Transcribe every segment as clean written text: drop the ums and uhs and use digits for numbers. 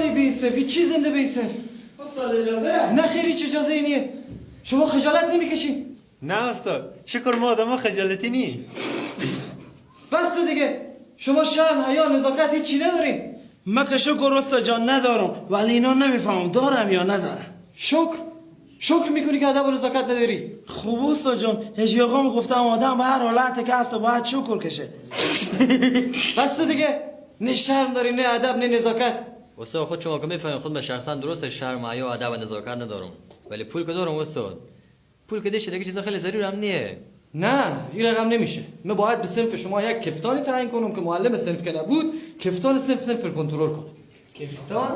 سالی به این صنف چی زنده به این صنف؟ استاد اجازه؟ نه خیر هیچ اجازه اینیه. شما خجالت نمیکشین؟ نه استاد، شکر ما آدم خجالتی نی. بس دیگه، شما شرم حیا نزاکت هیچی ندارین. من که شکر استاد جان ندارم، ولی اینا نمیفهمم دارم یا ندارم. شکر میکنی که ادب و نزاکت نداری؟ خوب استاد جان، هجی آقا گفتم آدم به هر حالت که هست باید شکر کشه. بس دیگه، نه شرم داری نه ادب نه نزاکت. استاد خود شما که میفهمین خود من شخصا درسته شرم حیا و ادب و نزاکت ندارم، ولی پول که دارم استاد. پول که دیگه چیزا خیلی ضروری هم نیه. نه این رقم نمیشه. من باید به صنف شما یک کفتانی تعیین کنم که معلم صنف که نبود کفتان صنف کنترل کنه. کفتان؟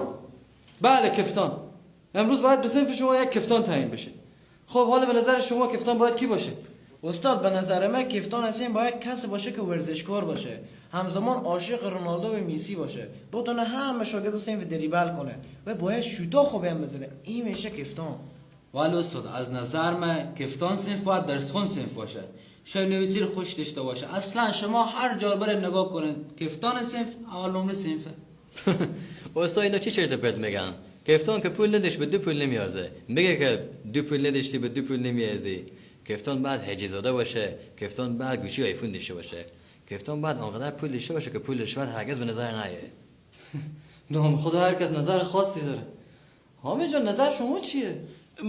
بله کفتان. امروز باید به صنف شما یک کفتان تعیین بشه. خب حالا به نظر شما کفتان باید کی باشه؟ استاد به نظر من کفتان اصلا باید کسی باشه که ورزشکار باشه، همزمان عاشق رونالدو و میسی باشه، بتونه همه شاگرد صنف دریبل کنه و باید شوتا خوبی هم بزنه. این میشه کفتان. ولی استاد از نظر من کفتان صنف باید درسخون صنف باشه، شب نویسی رو خوش داشته باشه. اصلا شما هر جا برید نگاه کنید کفتان صنف اول نمره صنفه. استاد اینا چی چرت و پرت میگن؟ کفتان که پول نداشت به 2 پول نمیارزه. میگه که 2 پول نداشتی به 2 پول نمیارزی. کفتان بعد هجیزاده باشه، کفتان بعد گوشی آیفون داشته باشه، کفتان بعد آنقدر پول داشته باشه که پول رشوت هرگز به نظر نیه. نام خدا هر کس نظر خاصی داره. حامد جان نظر شما چیه؟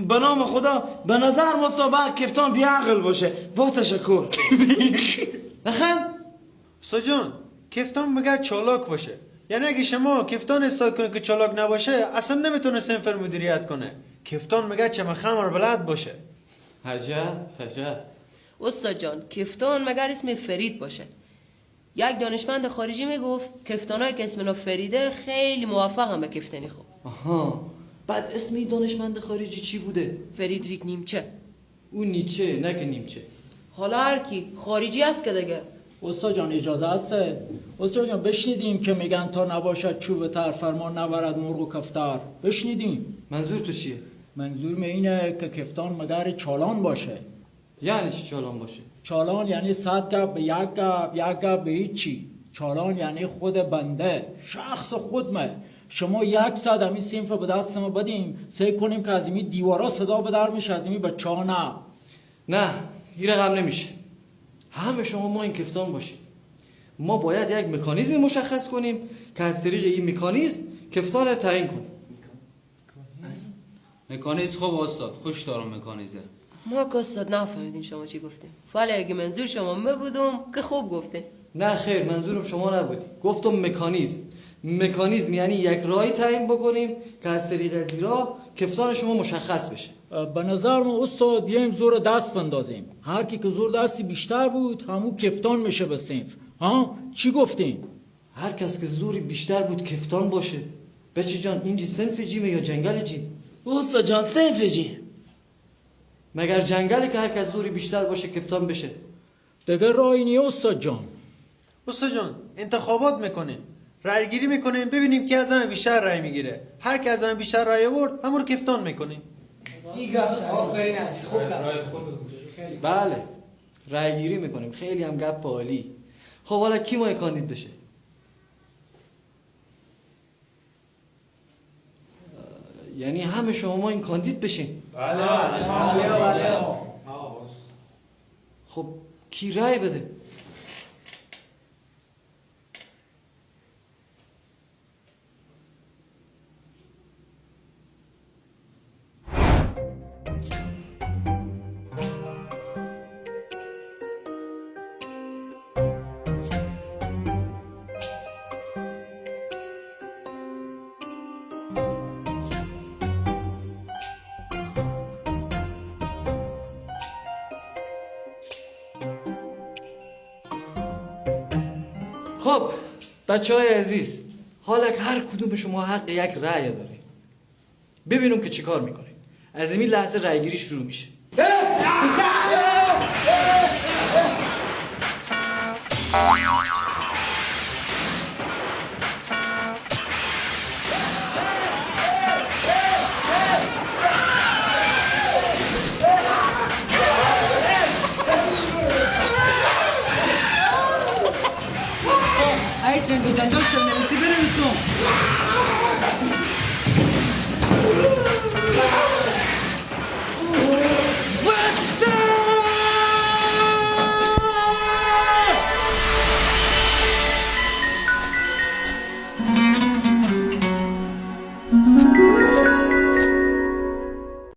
به نام خدا به نظر مصابه کفتان بیعقل باشه. با تشکر. نخند. استاد جان، کفتان مگر چالاک باشه. یعنی اگه شما کفتان استاد کنه که چالاک نباشه اصلا نمیتونه صنف رو مدیریت کنه. کفتان مگر چمه خمر بلد باشه. عجب. استاد جان کفتان مگر اسم فرید باشه. یک دانشمند خارجی میگفت کفتانایی که اسم فریده خیلی موفق هم به کفتنی خوب. آها. بعد اسمی دانشمند خارجی چی بوده؟ فریدریک نیمچه. اون نیچه نه که نیمچه. حالا هر کی خارجی است که دیگه. استاد جان اجازه هسته؟ استاد جان بشنیدیم که میگن تا نباشد چوب تر فرمان نبرد مرغ و کفتار. بشنیدیم. منظور تو چیه؟ منظور اینه که کفتان مگر چالان باشه. یعنی چی چالان باشه؟ چالان یعنی 100 گپ به 1 گپ، 1 گپ به هیچی. چالان یعنی خود بنده، شخص خودمه. شما 100 امی صنف به دست ما بدیم، سعی کنیم که از این دیوارا صدا به در میشه، از این بچه ها نه این رقم نمیشه. همه شما ما این کفتان باشیم. ما باید یک مکانیزمی مشخص کنیم که از طریق این مکانیزم کفتان رو تعیین کنیم. مکانیزم خوب استاد، خوش دارم مکانیزم. ما که استاد نفهمیدیم شما چی گفتیم، ولی اگه منظور شما بودم که خوب گفتیم. نه خیر منظورم شما نبودی. گفتم مکانیزم یعنی یک راهی تعیین بکنیم که از طریق از این راه کفتان شما مشخص بشه. به نظر ما استاد بیایم زور دست بندازیم. هر کی که زور دستی بیشتر بود همون کفتان میشه به صنف. ها چی گفتین؟ هر کس که زوری بیشتر بود کفتان باشه. بچه جان اینجی صنف جیمه یا جنگل جیم؟ استاد جان صنف جی. مگر جنگلی که هر کس زوری بیشتر باشه کفتان بشه؟ دیگه راهی نیست استاد جان. استاد جان انتخابات میکنیم، رای گیری میکنیم، ببینیم کی از همه بیشتر رای میگیره. هر کی از همه بیشتر رای آورد همون رو کفتان میکنیم. بله رای گیری میکنیم. خیلی هم گپ عالی. خب حالا کی ما کاندید بشه؟ یعنی همه شما ما این کاندید بشین؟ بله. خب کی رای بده؟ خب بچه های عزیز، حالا که هر کدوم شما حق یک رأی داره، ببینم که چیکار میکنه. از این لحظه رأی گیری شروع میشه. ای جنگ و جنجال شب نویسی بنویسم.